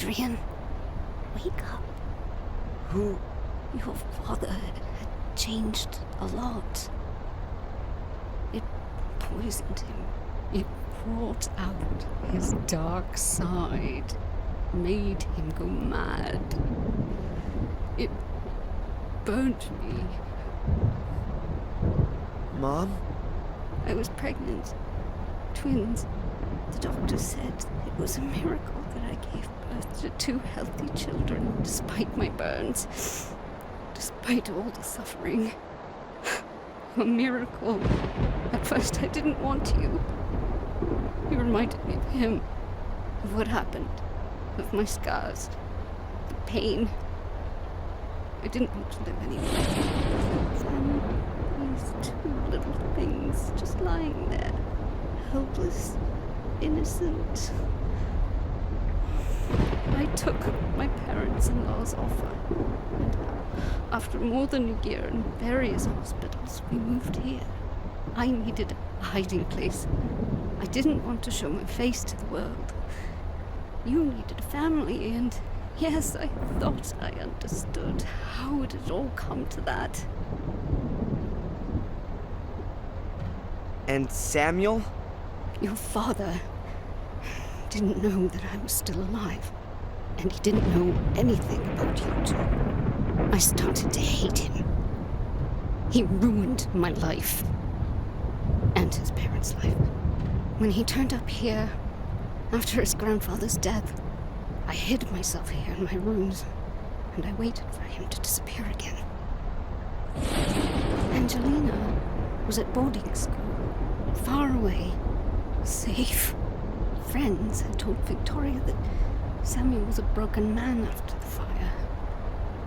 Adrian, wake up. Who? Your father had changed a lot. It poisoned him. It brought out his dark side. Made him go mad. It burnt me. Mom? I was pregnant. Twins. The doctor said it was a miracle that I gave birth to 2 healthy children, despite my burns. Despite all the suffering. A miracle. At first I didn't want you. You reminded me of him. Of what happened. Of my scars. The pain. I didn't want to live anymore. Then these 2 little things just lying there. Helpless. Innocent. I took my parents-in-law's offer. And after more than a year in various hospitals, we moved here. I needed a hiding place. I didn't want to show my face to the world. You needed a family, and yes, I thought I understood. How had it all come to that? And Samuel? Your father didn't know that I was still alive, and he didn't know anything about you two. I started to hate him. He ruined my life, and his parents' life. When he turned up here, after his grandfather's death, I hid myself here in my rooms, and I waited for him to disappear again. Angelina was at boarding school, far away, safe. Friends had told Victoria that Samuel was a broken man after the fire,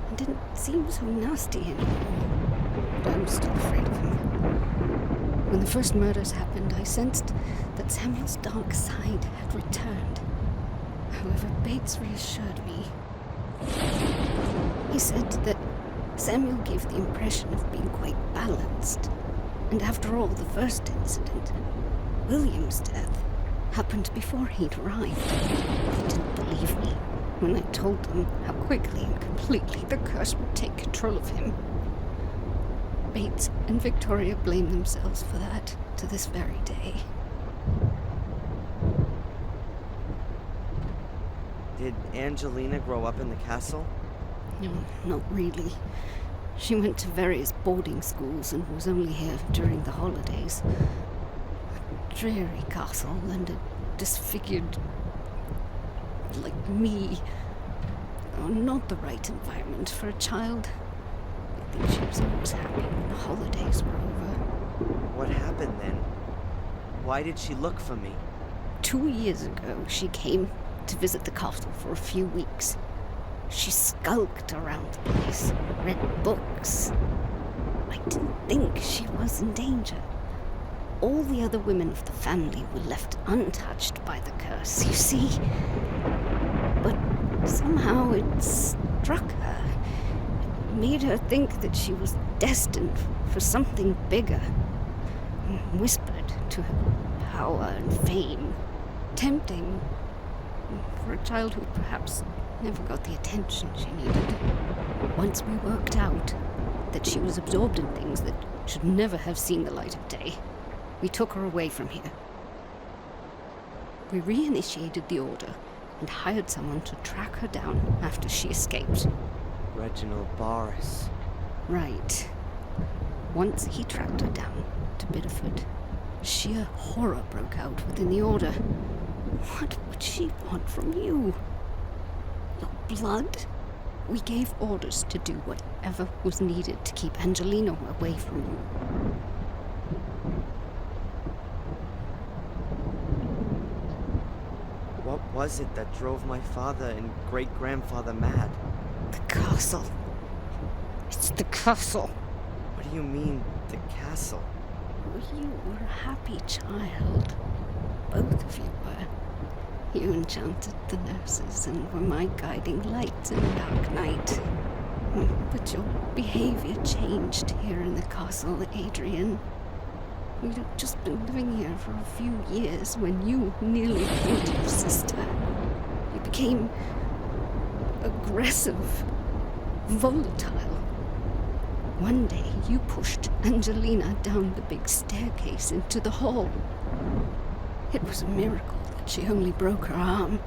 and didn't seem so nasty anymore. But I was still afraid of him. When the first murders happened, I sensed that Samuel's dark side had returned. However, Bates reassured me. He said that Samuel gave the impression of being quite balanced. And after all, the first incident, William's death, happened before he'd arrived. They didn't believe me when I told them how quickly and completely the curse would take control of him. Bates and Victoria blame themselves for that to this very day. Did Angelina grow up in the castle? No, not really. She went to various boarding schools and was only here during the holidays. A dreary castle and a disfigured... like me. Oh, not the right environment for a child. I think she was always happy when the holidays were over. What happened then? Why did she look for me? 2 years ago, she came to visit the castle for a few weeks. She skulked around the place, read books. I didn't think she was in danger. All the other women of the family were left untouched by the curse, you see. But somehow it struck her. It made her think that she was destined for something bigger. Whispered to her power and fame. Tempting for a child who perhaps never got the attention she needed. Once we worked out that she was absorbed in things that should never have seen the light of day, we took her away from here. We reinitiated the order and hired someone to track her down after she escaped. Reginald Boris. Right. Once he tracked her down to Biddeford, sheer horror broke out within the order. What would she want from you? Your blood? We gave orders to do whatever was needed to keep Angelina away from you. What was it that drove my father and great-grandfather mad? The castle. It's the castle. What do you mean, the castle? You were a happy child. Both of you were. You enchanted the nurses and were my guiding light in the dark night. But your behavior changed here in the castle, Adrian. You'd just been living here for a few years when you nearly killed your sister. You became aggressive, volatile. One day you pushed Angelina down the big staircase into the hall. It was a miracle that she only broke her arm.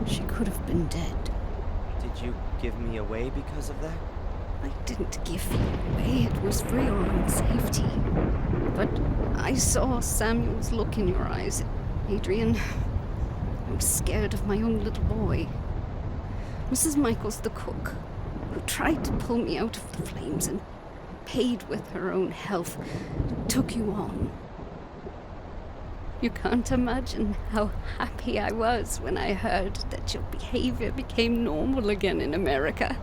She could have been dead. Did you give me away because of that? I didn't give you away. It was for your own safety. But I saw Samuel's look in your eyes, Adrian. I'm scared of my own little boy. Mrs. Michaels, the cook, who tried to pull me out of the flames and paid with her own health, took you on. You can't imagine how happy I was when I heard that your behavior became normal again in America.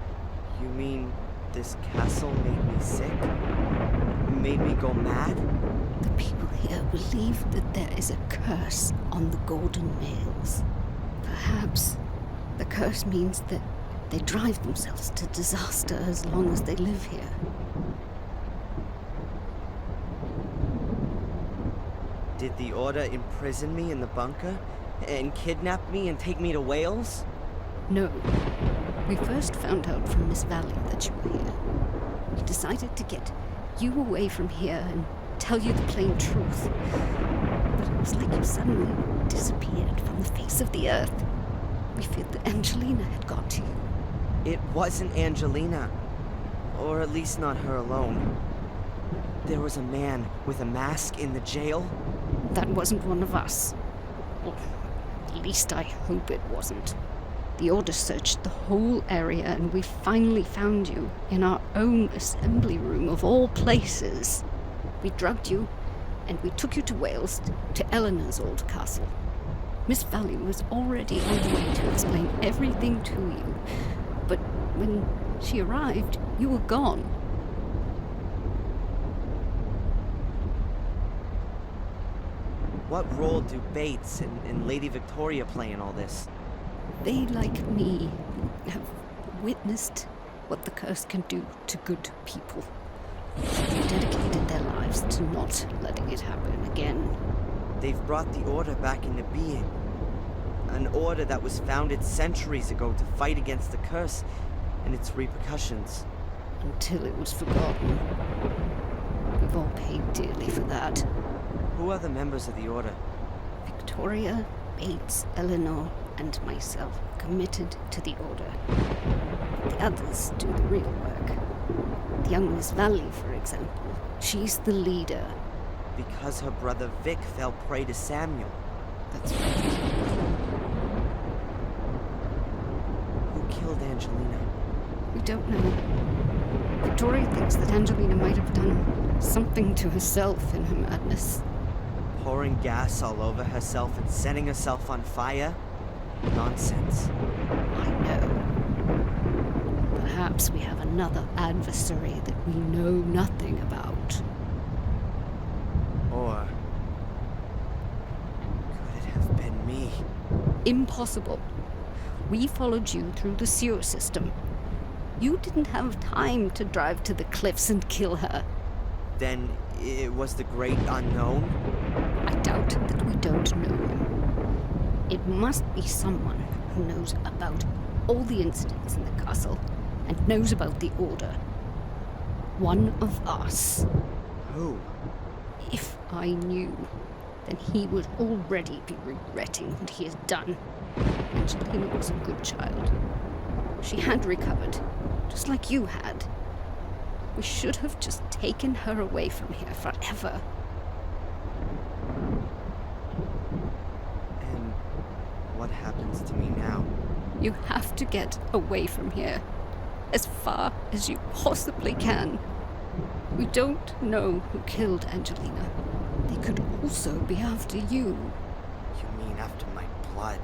You mean this castle made me sick? Made me go mad? The people here believe that there is a curse on the golden males. Perhaps the curse means that they drive themselves to disaster as long as they live here. Did the Order imprison me in the bunker? And kidnap me and take me to Wales? No. We first found out from Miss Valley that you were here. We decided to get you away from here and tell you the plain truth. But it was like you suddenly disappeared from the face of the earth. We feared that Angelina had got to you. It wasn't Angelina. Or at least not her alone. There was a man with a mask in the jail. That wasn't one of us. Or at least I hope it wasn't. The Order searched the whole area and we finally found you in our own assembly room of all places. We drugged you and we took you to Wales, to Eleanor's old castle. Miss Valley was already on the way to explain everything to you, but when she arrived, you were gone. What role do Bates and Lady Victoria play in all this? They, like me, have witnessed what the curse can do to good people. They dedicated their lives to not letting it happen again. They've brought the Order back into being. An Order that was founded centuries ago to fight against the curse and its repercussions. Until it was forgotten. We've all paid dearly for that. Who are the members of the Order? Victoria, Bates, Eleanor, and myself are committed to the Order. The others do the real work. The young Miss Valley, for example, she's the leader. Because her brother Vic fell prey to Samuel. That's right. Who killed Angelina? We don't know. Victoria thinks that Angelina might have done something to herself in her madness. Pouring gas all over herself and setting herself on fire? Nonsense. I know. Perhaps we have another adversary that we know nothing about. Or could it have been me? Impossible. We followed you through the sewer system. You didn't have time to drive to the cliffs and kill her. Then it was the great unknown? I doubt that we don't know him. It must be someone who knows about all the incidents in the castle and knows about the Order. One of us. Who? If I knew, then he would already be regretting what he has done. Angelina was a good child. She had recovered, just like you had. We should have just taken her away from here forever. And what happens to me now? You have to get away from here, as far as you possibly can. We don't know who killed Angelina. They could also be after you. You mean after my blood?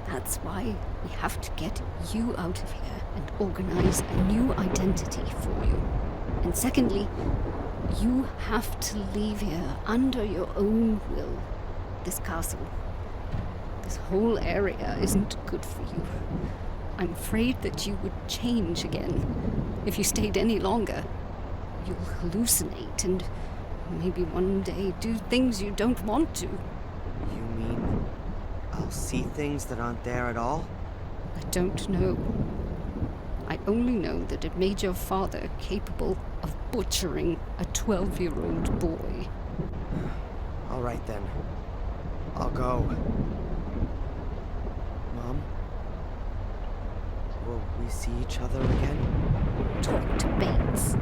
That's why we have to get you out of here and organize a new identity for you. And secondly, you have to leave here under your own will. This castle, this whole area isn't good for you. I'm afraid that you would change again if you stayed any longer. You'll hallucinate and maybe one day do things you don't want to. You mean I'll see things that aren't there at all? I don't know. I only know that it made your father capable of butchering a 12-year-old boy. All right then. I'll go. Mom? Will we see each other again? Talk to Bates.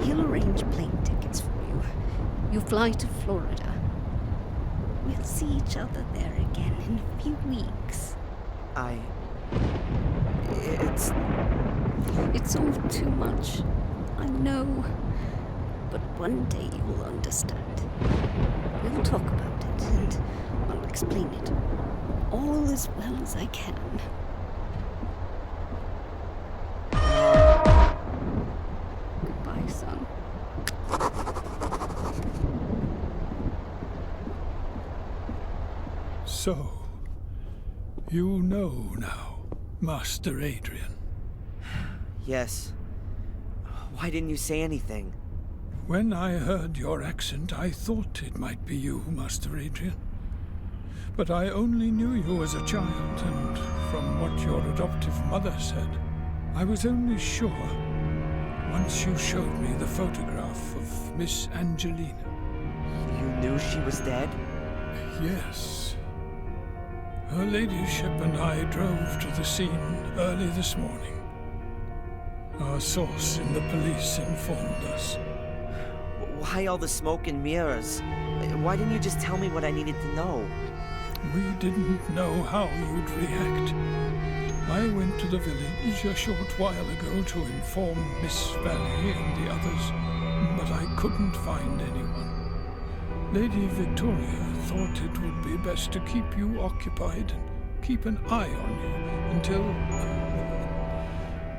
He'll arrange plane tickets for you. You fly to Florida. We'll see each other there again in a few weeks. It's all too much. I know. But one day you'll understand. We'll talk about it, and I'll explain it all as well as I can. Goodbye, son. So, you know now, Master Adrian. Yes. Why didn't you say anything? When I heard your accent, I thought it might be you, Master Adrian. But I only knew you as a child, and from what your adoptive mother said, I was only sure once you showed me the photograph of Miss Angelina. You knew she was dead? Yes. Her ladyship and I drove to the scene early this morning. Our source in the police informed us. Why all the smoke and mirrors? Why didn't you just tell me what I needed to know? We didn't know how you'd react. I went to the village a short while ago to inform Miss Valley and the others, but I couldn't find anyone. Lady Victoria thought it would be best to keep you occupied and keep an eye on you until...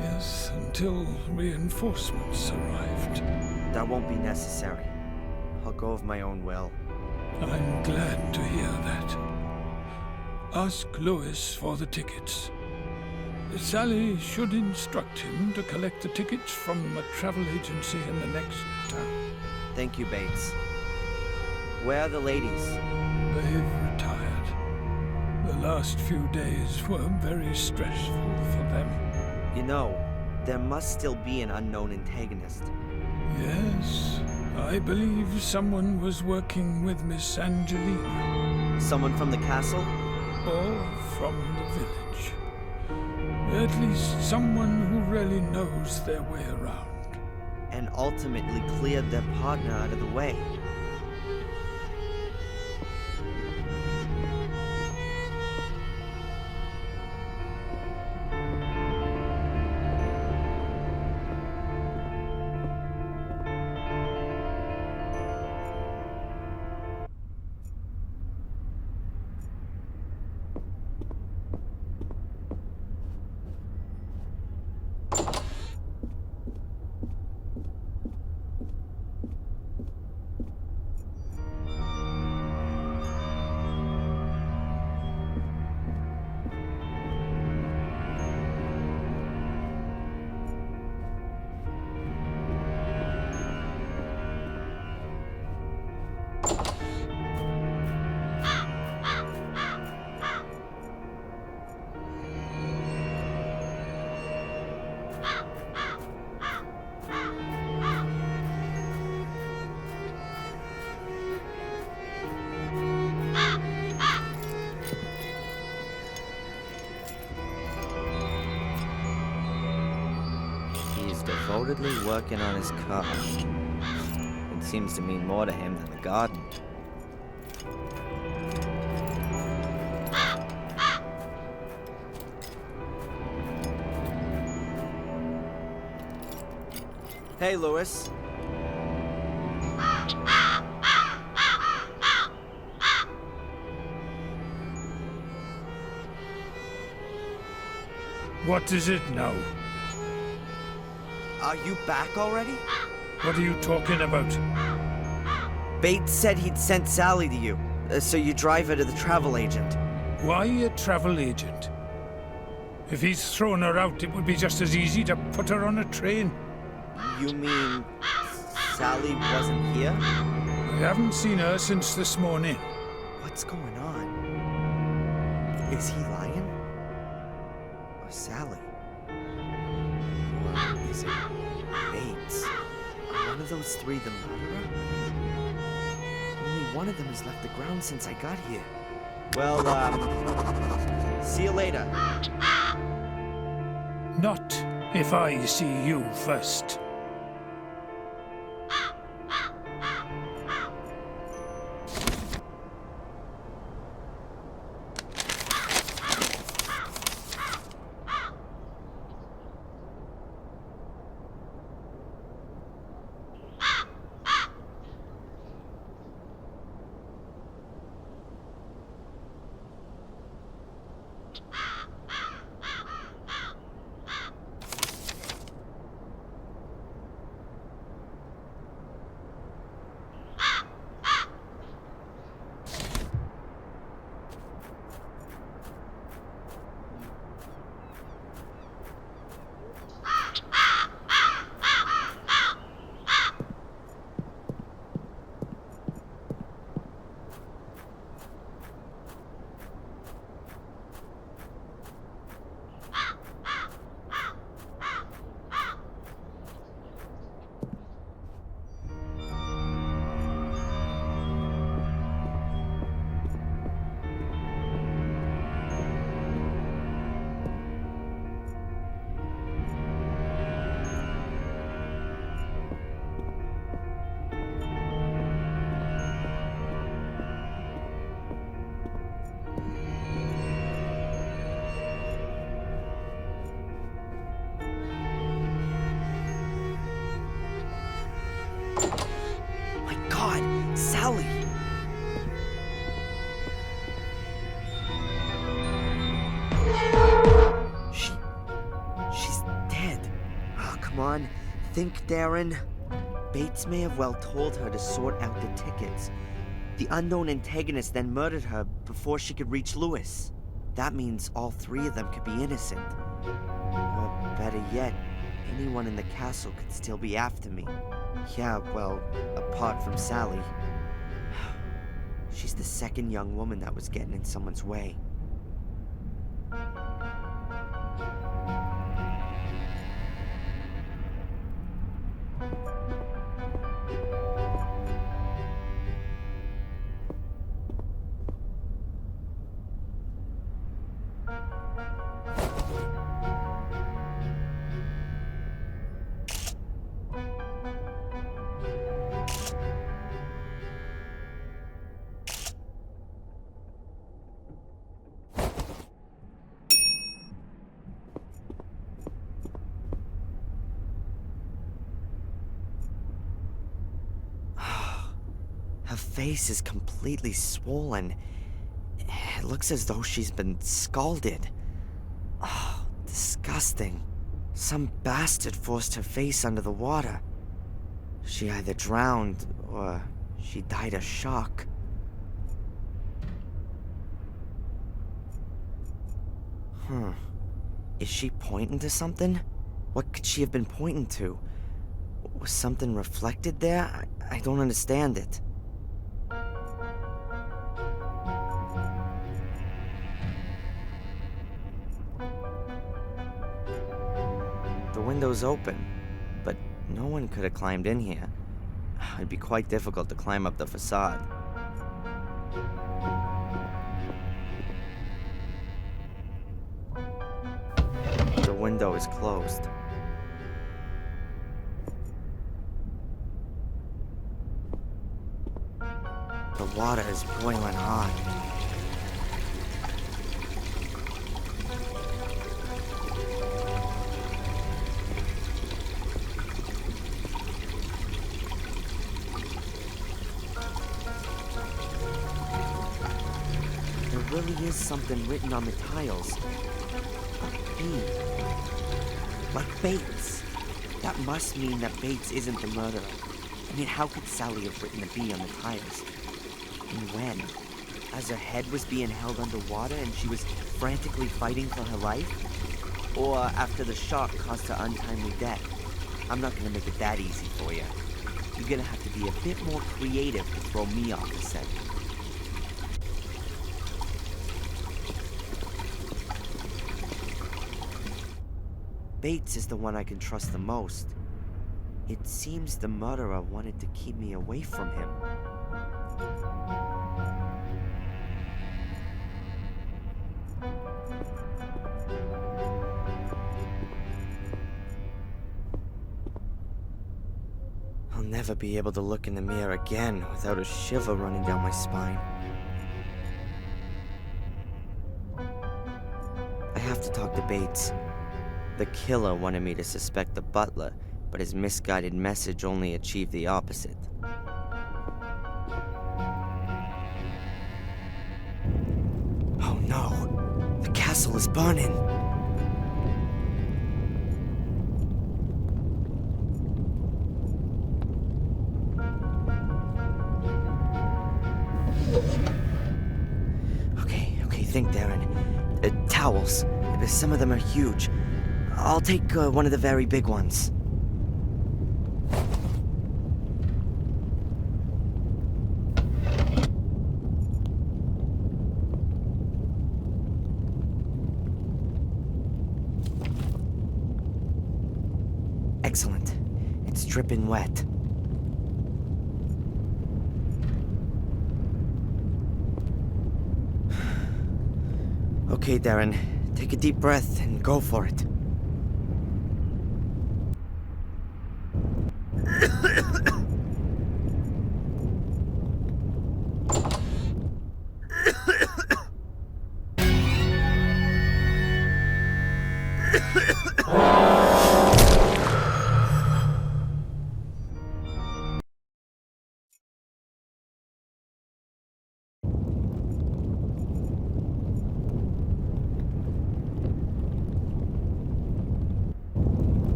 yes, until reinforcements arrived. That won't be necessary. I'll go of my own will. I'm glad to hear that. Ask Lewis for the tickets. Sally should instruct him to collect the tickets from a travel agency in the next town. Thank you, Bates. Where are the ladies? They've retired. The last few days were very stressful for them. You know, there must still be an unknown antagonist. Yes, I believe someone was working with Miss Angelina. Someone from the castle? Or from the village. At least someone who really knows their way around. And ultimately cleared their partner out of the way. Devotedly working on his car. It seems to mean more to him than the garden. Hey, Lewis. What is it now? Are you back already? What are you talking about? Bates said he'd sent Sally to you, so you drive her to the travel agent. Why a travel agent? If he's thrown her out, it would be just as easy to put her on a train. You mean Sally wasn't here? I haven't seen her since this morning. What's going on? Is he lying? Sally. Or is it Bates? Are one of those three the murderer? Only one of them has left the ground since I got here. Well, see you later. Not if I see you first. Sally! She's dead. Oh, come on. Think, Darren. Bates may have well told her to sort out the tickets. The unknown antagonist then murdered her before she could reach Lewis. That means all three of them could be innocent. Or better yet, anyone in the castle could still be after me. Yeah, well, apart from Sally. She's the second young woman that was getting in someone's way. Her face is completely swollen. It looks as though she's been scalded. Oh, disgusting. Some bastard forced her face under the water. She either drowned or she died of shock. Is she pointing to something? What could she have been pointing to? Was something reflected there? I don't understand it. The window's open, but no one could have climbed in here. It'd be quite difficult to climb up the facade. The window is closed. The water is boiling hot. There really is something written on the tiles. A B. Like Bates. That must mean that Bates isn't the murderer. I mean, how could Sally have written a B on the tiles? And when? As her head was being held underwater and she was frantically fighting for her life? Or after the shock caused her untimely death? I'm not gonna make it that easy for you. You're gonna have to be a bit more creative to throw me off the scent. Bates is the one I can trust the most. It seems the murderer wanted to keep me away from him. I'll never be able to look in the mirror again without a shiver running down my spine. I have to talk to Bates. The killer wanted me to suspect the butler, but his misguided message only achieved the opposite. Oh no! The castle is burning! Okay, think, Darren. Towels. Some of them are huge. I'll take one of the very big ones. Excellent. It's dripping wet. Okay, Darren. Take a deep breath and go for it.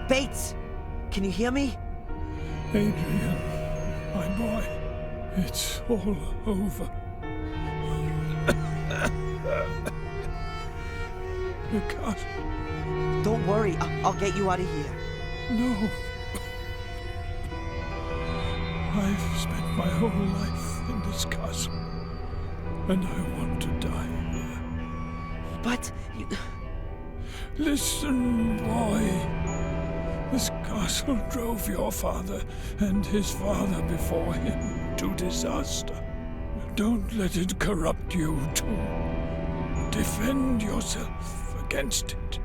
Bates! Can you hear me? Adrian, my boy, it's all over. The castle. Don't worry, I'll get you out of here. No. I've spent my whole life in this castle, and I want to die here. But you... Listen, boy. This castle drove your father and his father before him to disaster. Don't let it corrupt you too. Defend yourself against it.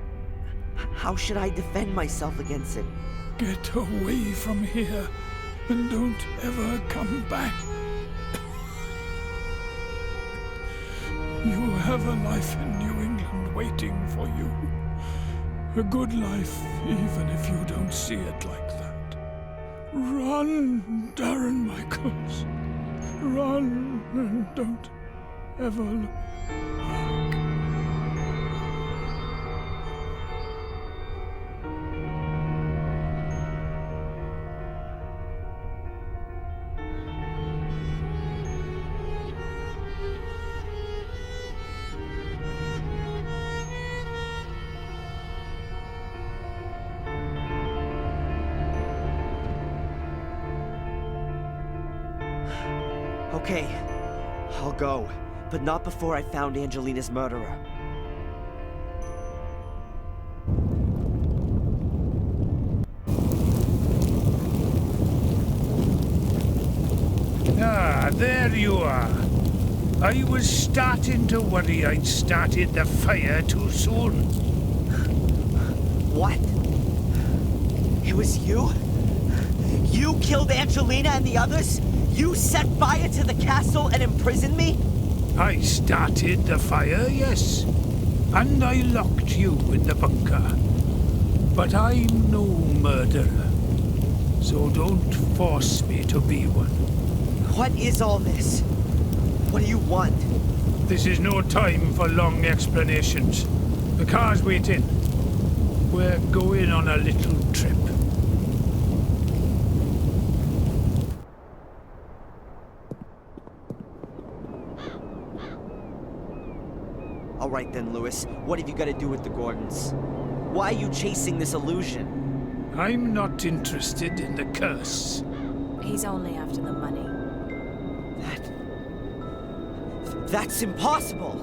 How should I defend myself against it? Get away from here and don't ever come back. You have a life in New England waiting for you. A good life, even if you don't see it like that. Run, Darren Michaels. Run and don't ever look back. Okay, I'll go, but not before I found Angelina's murderer. Ah, there you are. I was starting to worry I'd started the fire too soon. What? It was you? You killed Angelina and the others? You set fire to the castle and imprisoned me? I started the fire, yes. And I locked you in the bunker. But I'm no murderer. So don't force me to be one. What is all this? What do you want? This is no time for long explanations. The car's waiting. We're going on a little trip. Alright then, Lewis. What have you got to do with the Gordons? Why are you chasing this illusion? I'm not interested in the curse. He's only after the money. That's impossible!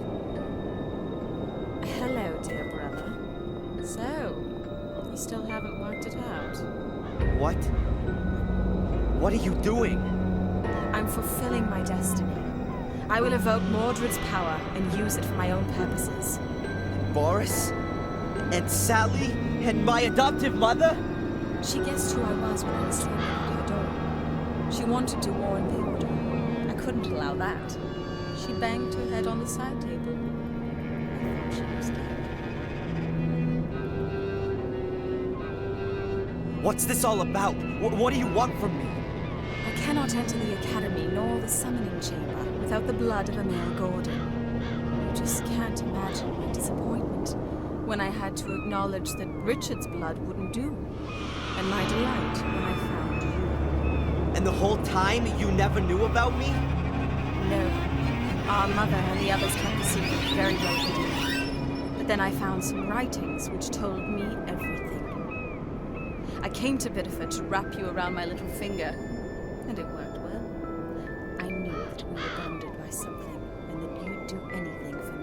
Hello, dear brother. So, you still haven't worked it out? What? What are you doing? I'm fulfilling my destiny. I will evoke Mordred's power and use it for my own purposes. Boris? And Sally? And my adoptive mother? She guessed who I was when I was standing at her door. She wanted to warn the Order. I couldn't allow that. She banged her head on the side table. I thought she was dead. What's this all about? What do you want from me? I cannot enter the Academy nor the Summoning Chamber without the blood of Emil Gordon. You just can't imagine my disappointment when I had to acknowledge that Richard's blood wouldn't do, and my delight when I found you. And the whole time you never knew about me? No. Our mother and the others kept the secret very well hidden. But then I found some writings which told me everything. I came to Biddeford to wrap you around my little finger, and it worked well. I knew that we were bonded by something, and that you'd do anything for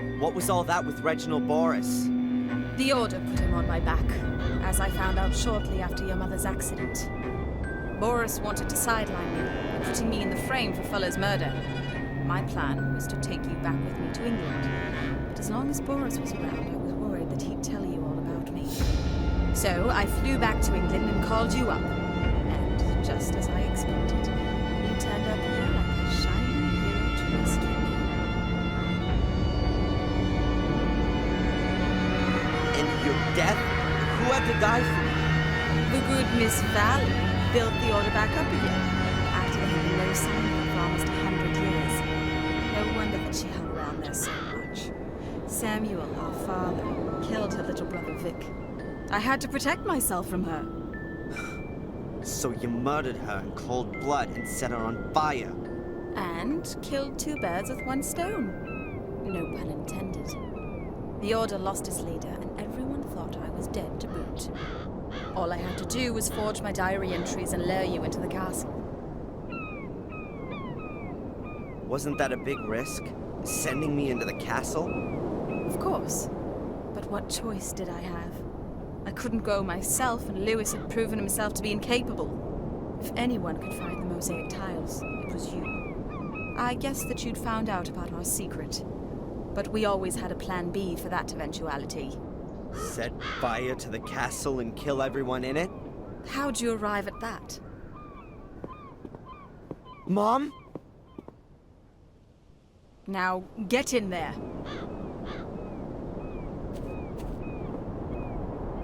me. What was all that with Reginald Boris? The Order put him on my back, as I found out shortly after your mother's accident. Boris wanted to sideline me, putting me in the frame for Fuller's murder. My plan was to take you back with me to England. But as long as Boris was around, I was worried that he'd tell you all about me. So I flew back to England and called you up. And just as I expected, you turned up here like a shining hero to rescue me. And your death? Who had to die for me? The good Miss Valley built the Order back up again, after they had been no sign of it for almost 100 years. No wonder that she hung around there so much. Samuel, our father, killed her little brother Vic. I had to protect myself from her. So you murdered her in cold blood and set her on fire? And killed two birds with one stone. No pun intended. The Order lost its leader, and everyone thought I was dead to boot. All I had to do was forge my diary entries and lure you into the castle. Wasn't that a big risk? Sending me into the castle? Of course. But what choice did I have? I couldn't go myself, and Lewis had proven himself to be incapable. If anyone could find the mosaic tiles, it was you. I guessed that you'd found out about our secret. But we always had a plan B for that eventuality. Set fire to the castle and kill everyone in it? How'd you arrive at that? Mom? Now, get in there.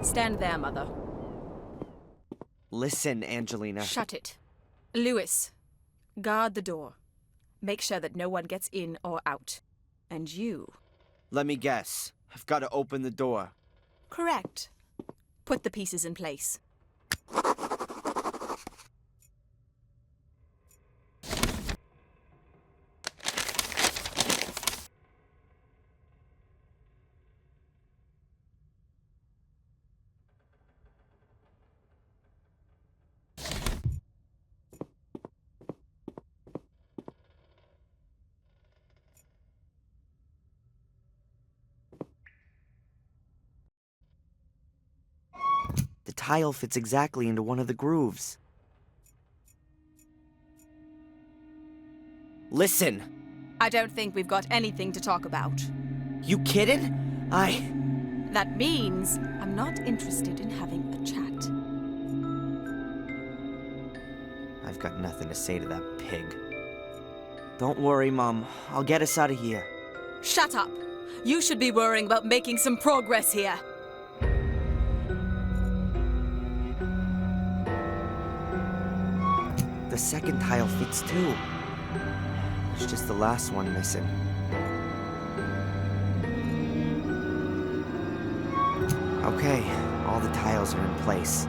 Stand there, Mother. Listen, Angelina. Shut it. Lewis, guard the door. Make sure that no one gets in or out. And you. Let me guess. I've got to open the door. Correct. Put the pieces in place. The tile fits exactly into one of the grooves. Listen! I don't think we've got anything to talk about. You kidding? That means I'm not interested in having a chat. I've got nothing to say to that pig. Don't worry, Mom. I'll get us out of here. Shut up! You should be worrying about making some progress here. The second tile fits too. It's just the last one missing. Okay, all the tiles are in place.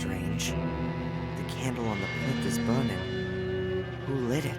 strange. The candle on the plinth is burning. Who lit it?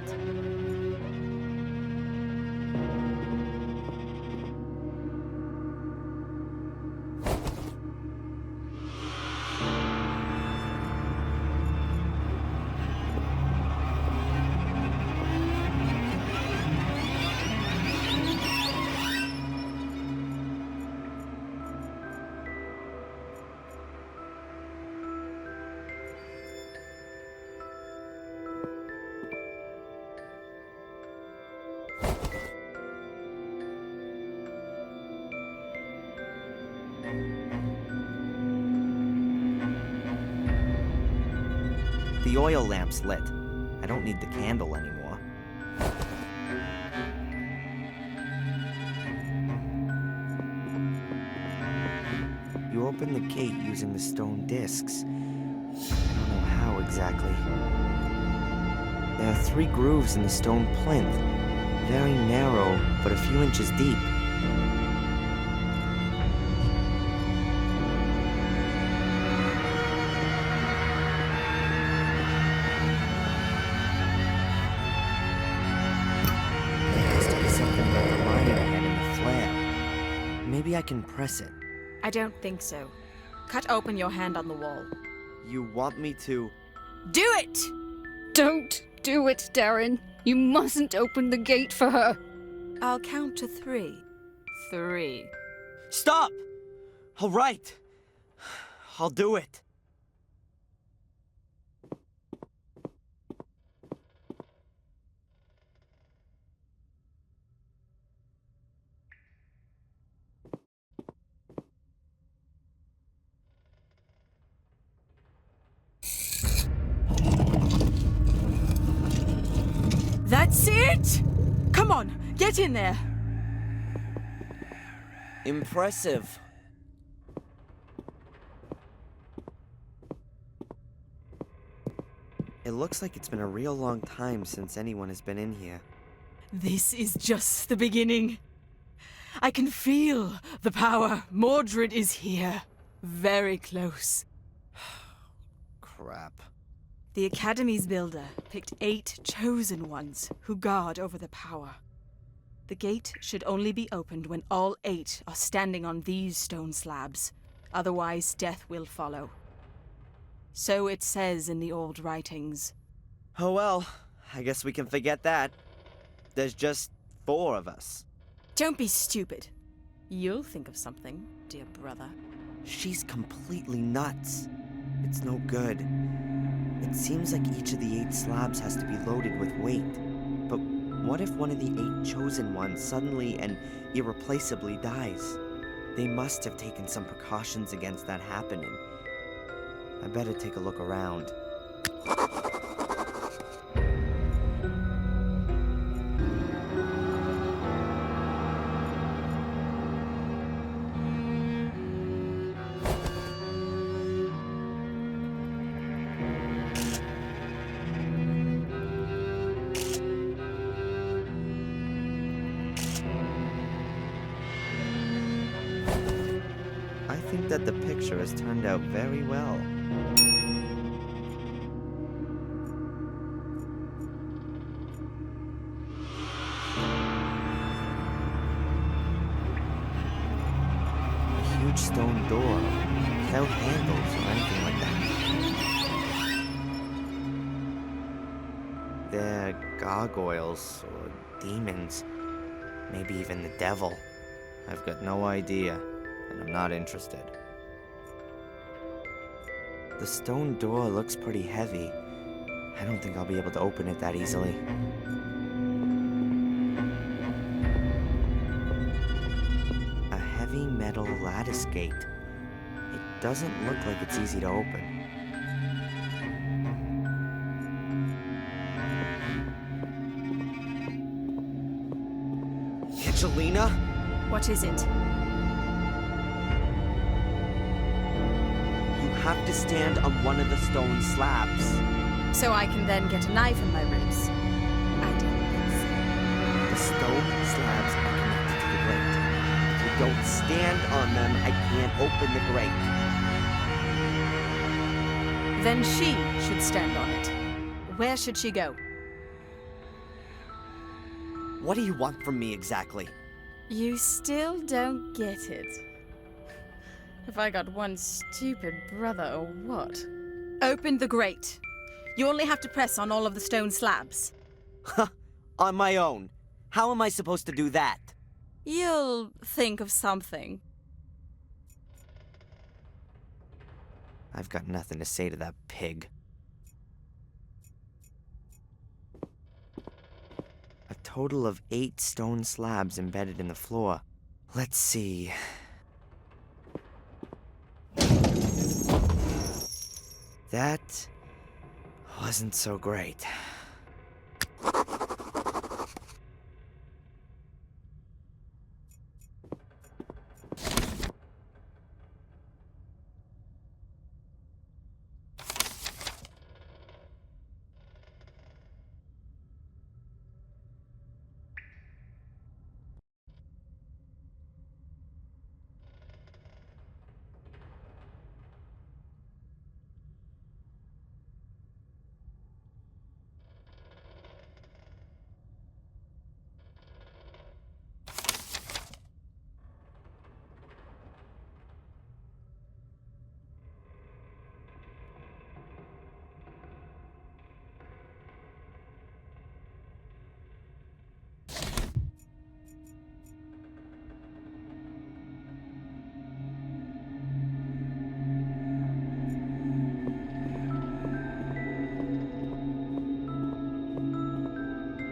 The oil lamp's lit. I don't need the candle anymore. You open the gate using the stone discs. I don't know how exactly. There are 3 grooves in the stone plinth. Very narrow, but a few inches deep. Maybe I can press it. I don't think so. Cut open your hand on the wall. You want me to? Do it! Don't do it, Darren. You mustn't open the gate for her. I'll count to 3. 3. Stop! All right. I'll do it. That's it! Come on, get in there. Impressive. It looks like it's been a real long time since anyone has been in here. This is just the beginning. I can feel the power. Mordred is here. Very close. Crap. The Academy's builder picked 8 chosen ones who guard over the power. The gate should only be opened when all 8 are standing on these stone slabs. Otherwise, death will follow. So it says in the old writings. Oh well, I guess we can forget that. There's just 4 of us. Don't be stupid. You'll think of something, dear brother. She's completely nuts. It's no good. It seems like each of the 8 slabs has to be loaded with weight. But what if one of the 8 chosen ones suddenly and irreplaceably dies? They must have taken some precautions against that happening. I better take a look around. I think that the picture has turned out very well. A huge stone door, without handles or anything like that. They're gargoyles or demons, maybe even the devil. I've got no idea. And I'm not interested. The stone door looks pretty heavy. I don't think I'll be able to open it that easily. A heavy metal lattice gate. It doesn't look like it's easy to open. Angelina? What is it? You have to stand on one of the stone slabs. So I can then get a knife in my ribs. I don't think so. The stone slabs are connected to the grate. If you don't stand on them, I can't open the grate. Then she should stand on it. Where should she go? What do you want from me exactly? You still don't get it. Have I got one stupid brother or what? Open the grate. You only have to press on all of the stone slabs. On my own. How am I supposed to do that? You'll think of something. I've got nothing to say to that pig. A total of 8 stone slabs embedded in the floor. Let's see. That wasn't so great.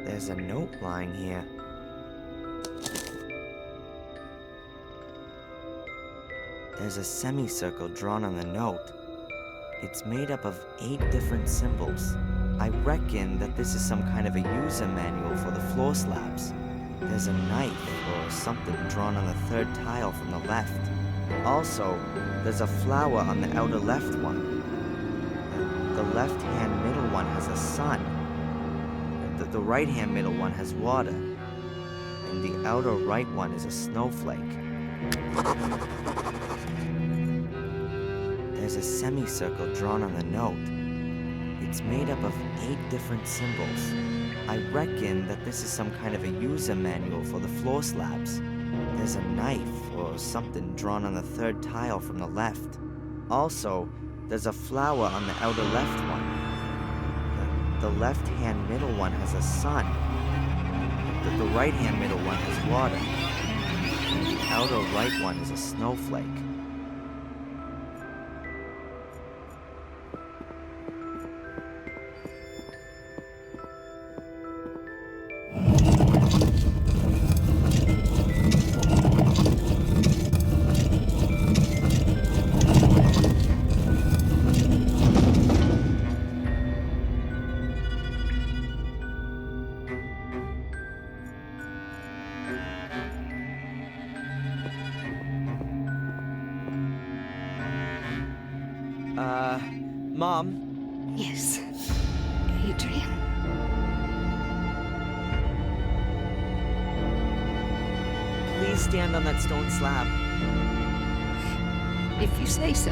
There's a note lying here. There's a semicircle drawn on the note. It's made up of 8 different symbols. I reckon that this is some kind of a user manual for the floor slabs. There's a knife or something drawn on the 3rd tile from the left. Also, there's a flower on the outer left one. The left-hand middle one has a sun. The right-hand middle one has water. And the outer right one is a snowflake. There's a semicircle drawn on the note. It's made up of 8 different symbols. I reckon that this is some kind of a user manual for the floor slabs. There's a knife or something drawn on the 3rd tile from the left. Also, there's a flower on the outer left one. The left-hand middle one has a sun. The right-hand middle one has water. And the outer right one is a snowflake. Mom? Yes, Adrian. Please stand on that stone slab. If you say so.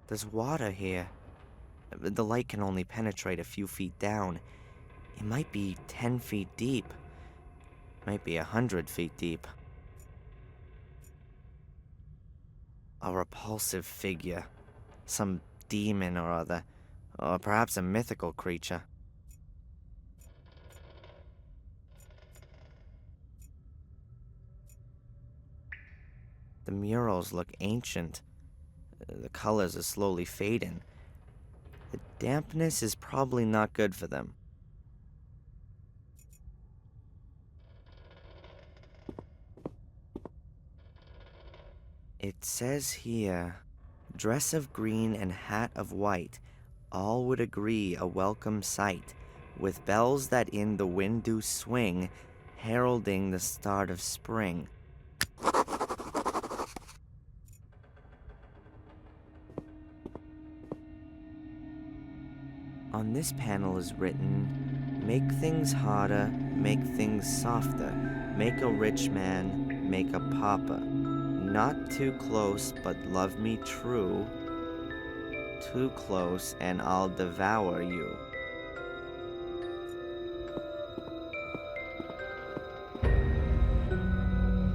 There's water here. The light can only penetrate a few feet down. It might be 10 feet deep. Might be 100 feet deep. A repulsive figure. Some demon or other. Or perhaps a mythical creature. The murals look ancient. The colors are slowly fading. The dampness is probably not good for them. It says here, dress of green and hat of white, all would agree a welcome sight, with bells that in the wind do swing, heralding the start of spring. On this panel is written, make things harder, make things softer, make a rich man, make a pauper. Not too close, but love me true. Too close, and I'll devour you.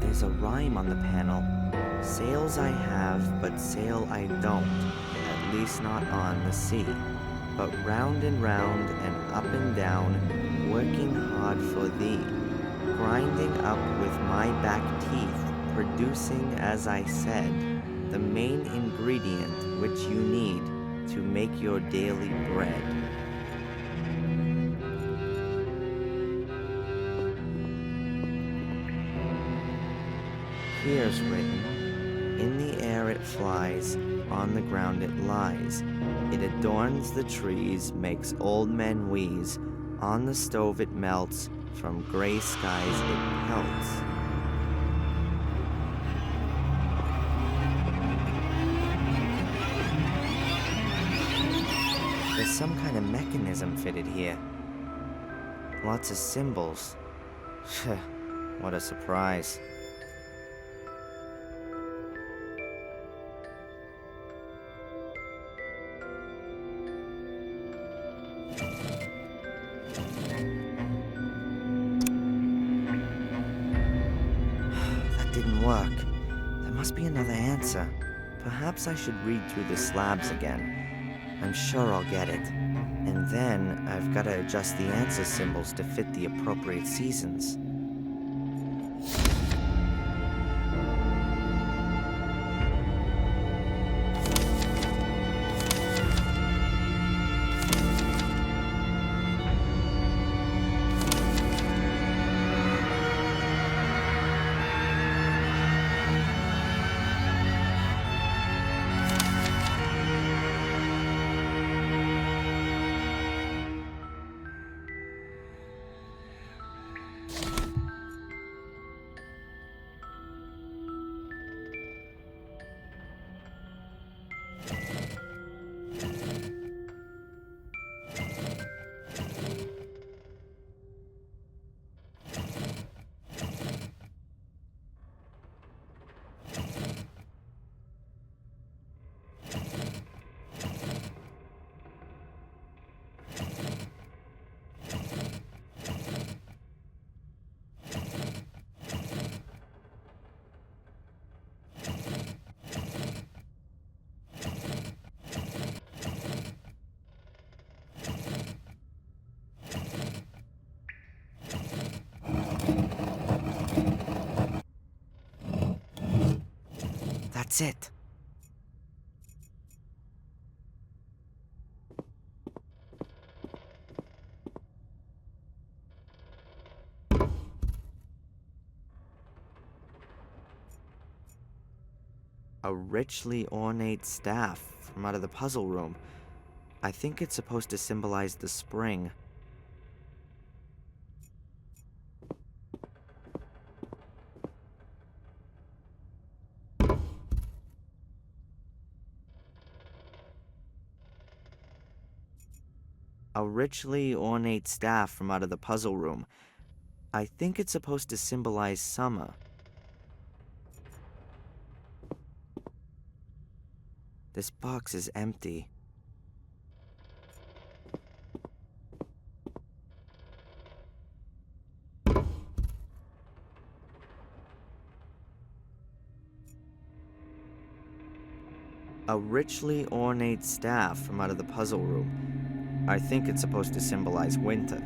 There's a rhyme on the panel. Sails I have, but sail I don't, at least not on the sea. But round and up and down, working hard for thee, grinding up with my back teeth, producing, as I said, the main ingredient which you need to make your daily bread. Here's written, in the air it flies, on the ground it lies. It adorns the trees, makes old men wheeze. On the stove it melts, from gray skies it pelts. There's some kind of mechanism fitted here. Lots of symbols. What a surprise. Work. There must be another answer. Perhaps I should read through the slabs again. I'm sure I'll get it. And then I've got to adjust the answer symbols to fit the appropriate seasons. That's it. A richly ornate staff from out of the puzzle room. I think it's supposed to symbolize the spring. A richly ornate staff from out of the puzzle room. I think it's supposed to symbolize summer. This box is empty. A richly ornate staff from out of the puzzle room. I think it's supposed to symbolize winter.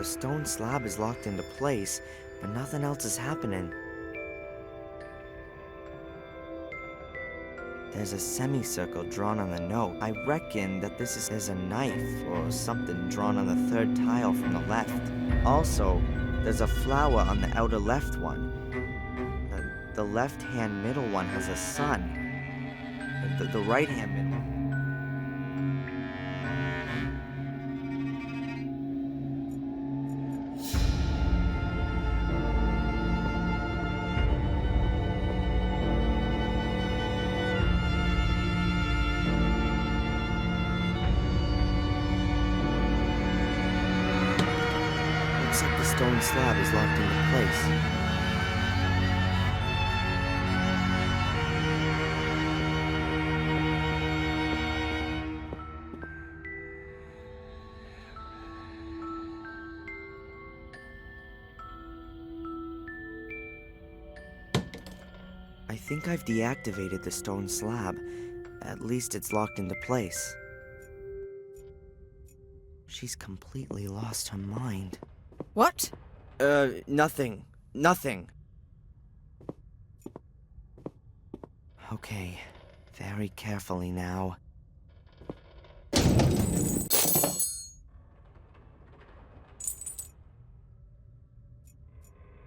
The stone slab is locked into place, but nothing else is happening. There's a semicircle drawn on the note. I reckon that there's a knife or something drawn on the third tile from the left. Also, there's a flower on the outer left one. The left-hand middle one has a sun. The right-hand middle. Looks like the stone slab is locked into place. I think I've deactivated the stone slab. At least it's locked into place. She's completely lost her mind. What? Nothing. Nothing. Okay, very carefully now.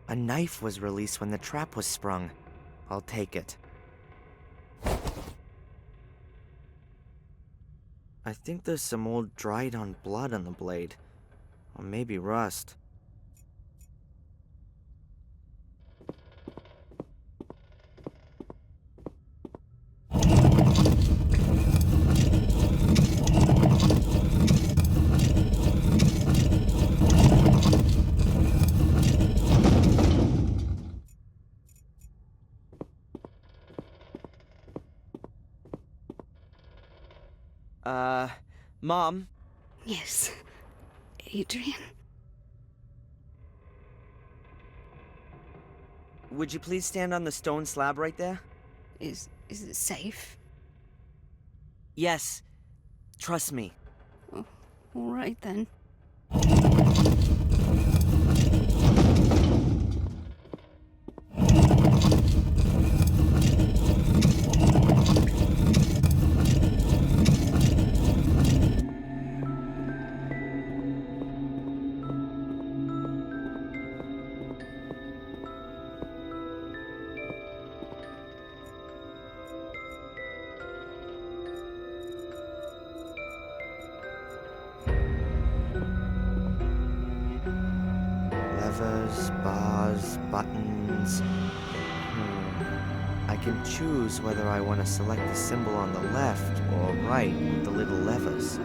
A knife was released when the trap was sprung. I'll take it. I think there's some old dried-on blood on the blade. Or maybe rust. Mom? Yes, Adrian. Would you please stand on the stone slab right there? Is it safe? Yes. Trust me. Oh, all right then. Levers, bars, buttons. I can choose whether I want to select the symbol on the left or right with the little levers.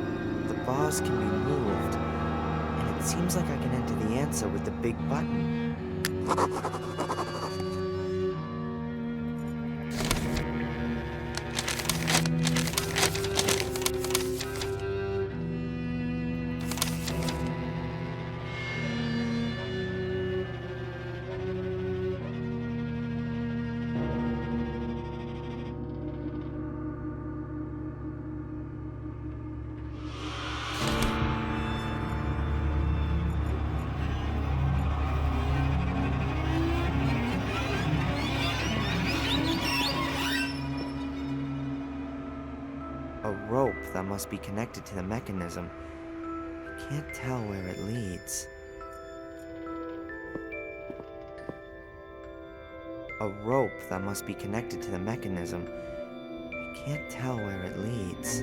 The bars can be moved, and it seems like I can enter the answer with the big button. A rope that must be connected to the mechanism. I can't tell where it leads. A rope that must be connected to the mechanism. I can't tell where it leads.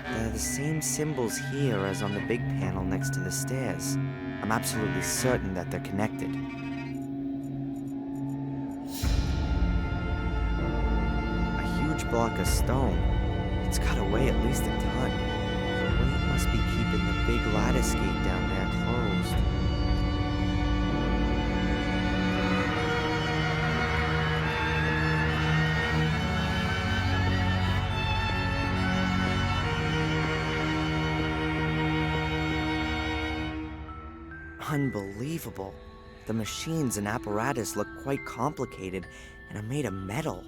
There are the same symbols here as on the big panel next to the stairs. I'm absolutely certain that they're connected. A huge block of stone. It's gotta weigh at least a ton. The weight must be keeping the big lattice gate down there closed. Unbelievable. The machines and apparatus look quite complicated and are made of metal.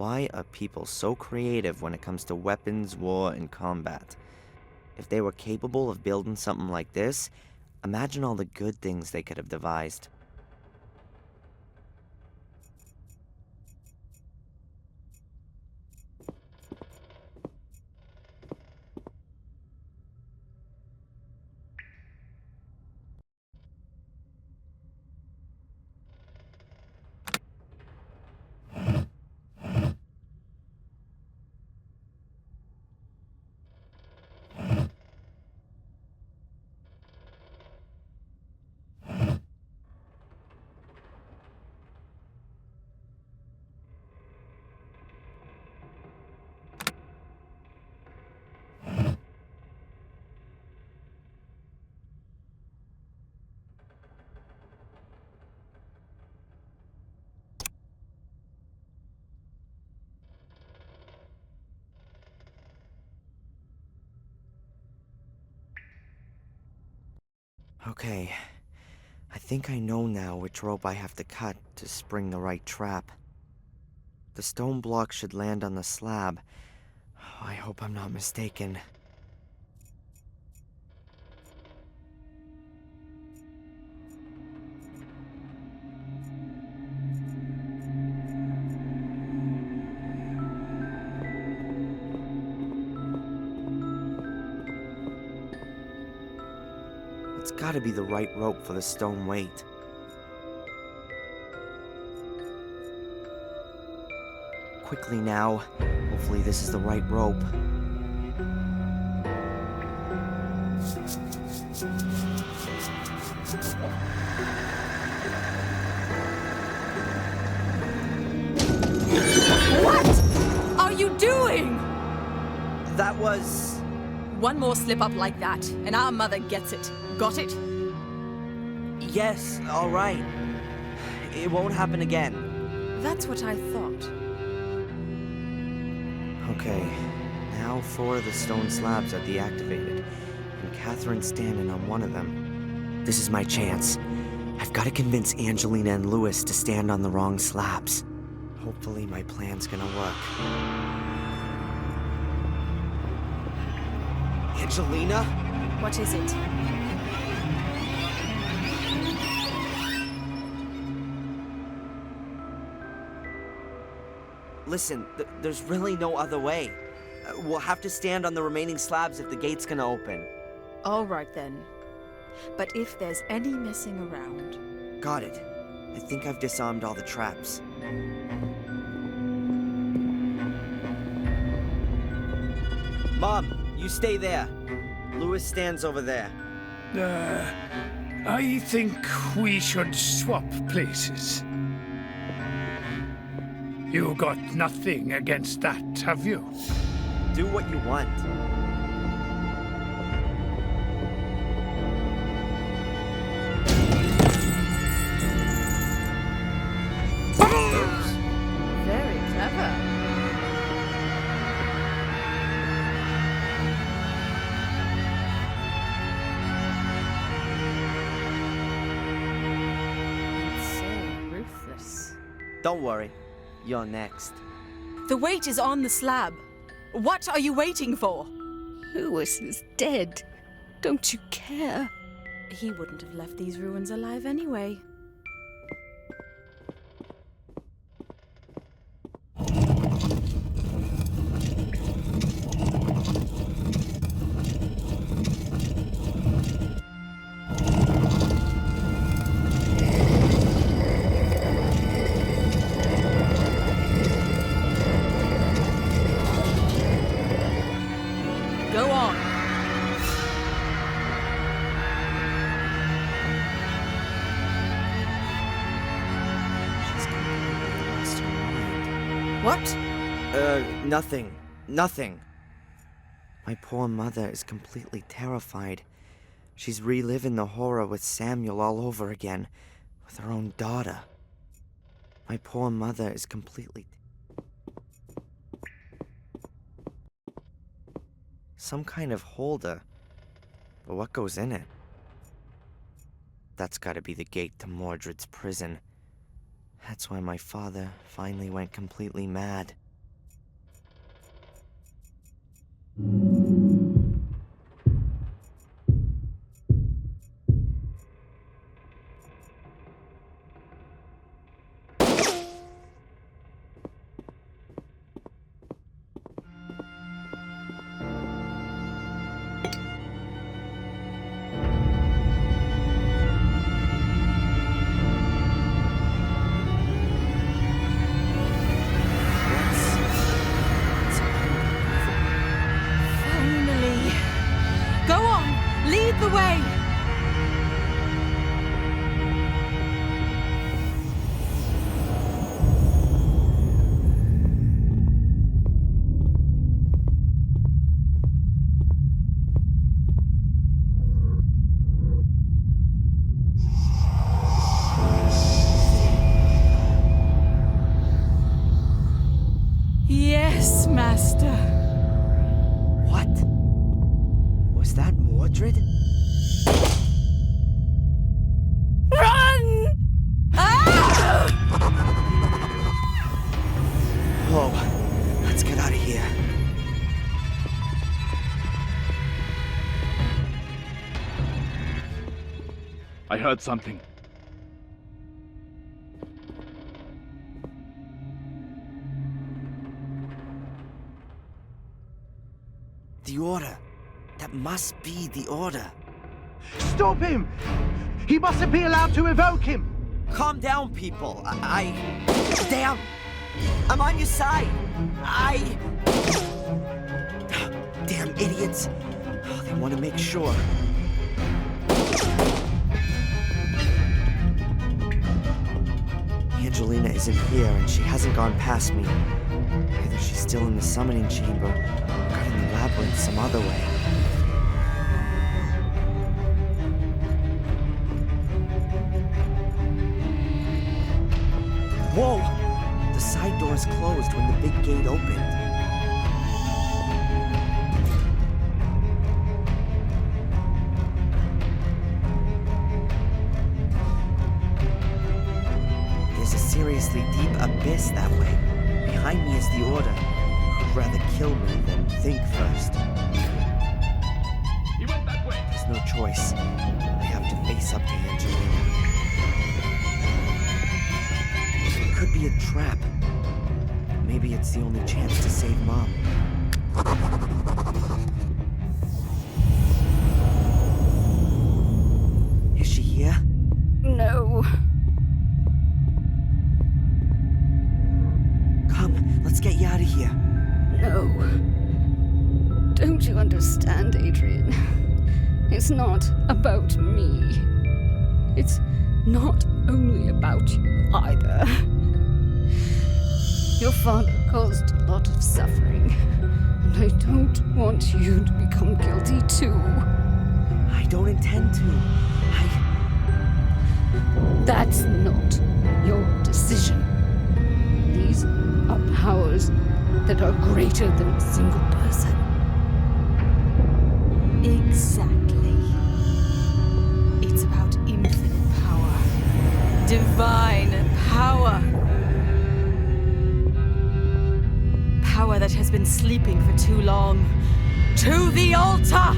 Why are people so creative when it comes to weapons, war, and combat? If they were capable of building something like this, imagine all the good things they could have devised. Okay, I think I know now which rope I have to cut to spring the right trap. The stone block should land on the slab. I hope I'm not mistaken. It's gotta be the right rope for the stone weight. Quickly now. Hopefully this is the right rope. What are you doing? That was... One more slip up like that, and our mother gets it. Got it? Yes, all right. It won't happen again. That's what I thought. Okay, now 4 of the stone slabs are deactivated, and Catherine's standing on one of them. This is my chance. I've got to convince Angelina and Lewis to stand on the wrong slabs. Hopefully my plan's gonna work. Angelina? What is it? Listen, there's really no other way. We'll have to stand on the remaining slabs if the gate's gonna open. All right then. But if there's any messing around... Got it. I think I've disarmed all the traps. Mom, you stay there. Lewis stands over there. I think we should swap places. You got nothing against that, have you? Do what you want. Very clever. So ruthless. Don't worry. You're next. The weight is on the slab. What are you waiting for? Lewis is dead. Don't you care? He wouldn't have left these ruins alive anyway. Go on. She's completely lost her mind. What? Nothing. Nothing. My poor mother is completely terrified. She's reliving the horror with Samuel all over again, with her own daughter. My poor mother is completely... Some kind of holder. But what goes in it? That's gotta be the gate to Mordred's prison. That's why my father finally went completely mad. 100? Run! Ah! Whoa, let's get out of here. I heard something. The order. That must be the order. Stop him! He mustn't be allowed to evoke him! Calm down, people. Damn! I'm on your side. Damn idiots. Oh, they want to make sure. Angelina isn't here, and she hasn't gone past me. Either she's still in the summoning chamber, or got in the labyrinth some other way. Whoa! The side doors closed when the big gate opened. There's a seriously deep abyss that way. Behind me is the Order, who'd rather kill me than think first. He went that way. There's no choice. I have to face up to Angelina. It could be a trap. Maybe it's the only chance to save Mom. Is she here? No. Come, let's get you out of here. No. Don't you understand, Adrian? It's not about me. It's not only about you either. Your father caused a lot of suffering, and I don't want you to become guilty too. I don't intend to. That's not your decision. These are powers that are greater than a single person. Exactly. It's about infinite power. Divine power. Power that has been sleeping for too long. To the altar!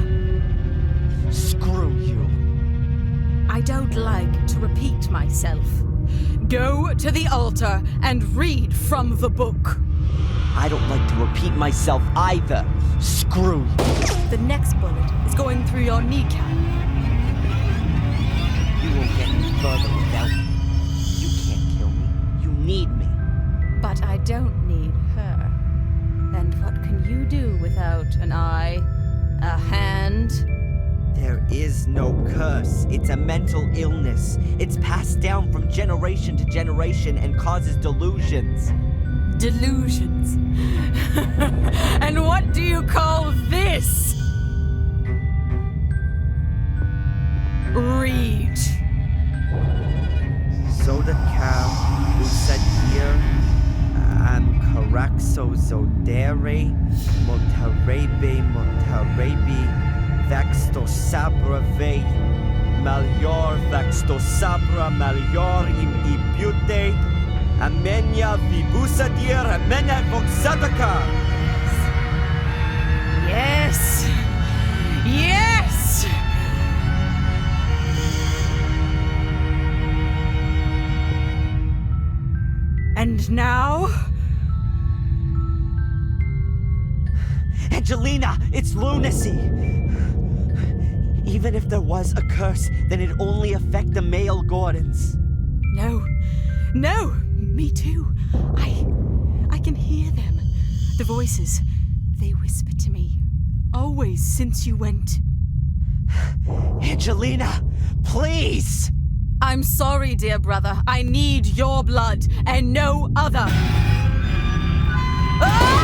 Screw you. I don't like to repeat myself. Go to the altar and read from the book. I don't like to repeat myself either. Screw you. The next bullet is going through your kneecap. You won't get any further without me. You can't kill me. You need me. But I don't need her. And what can you do without an eye, a hand? There is no curse. It's a mental illness. It's passed down from generation to generation and causes delusions. Delusions. And what do you call this? Read. Soda cow, who said here, am caraxo zodere, monterebe, vaxto sabra ve, malior vaxto sabra malior im ibute, amenia vibusadir, amenia voxadacar. Yes. Yes. And now? Angelina, it's lunacy! Even if there was a curse, then it'd only affect the male Gordons. No. No! Me too. I can hear them. The voices. They whisper to me. Always since you went. Angelina, please! I'm sorry, dear brother. I need your blood and no other. Ah!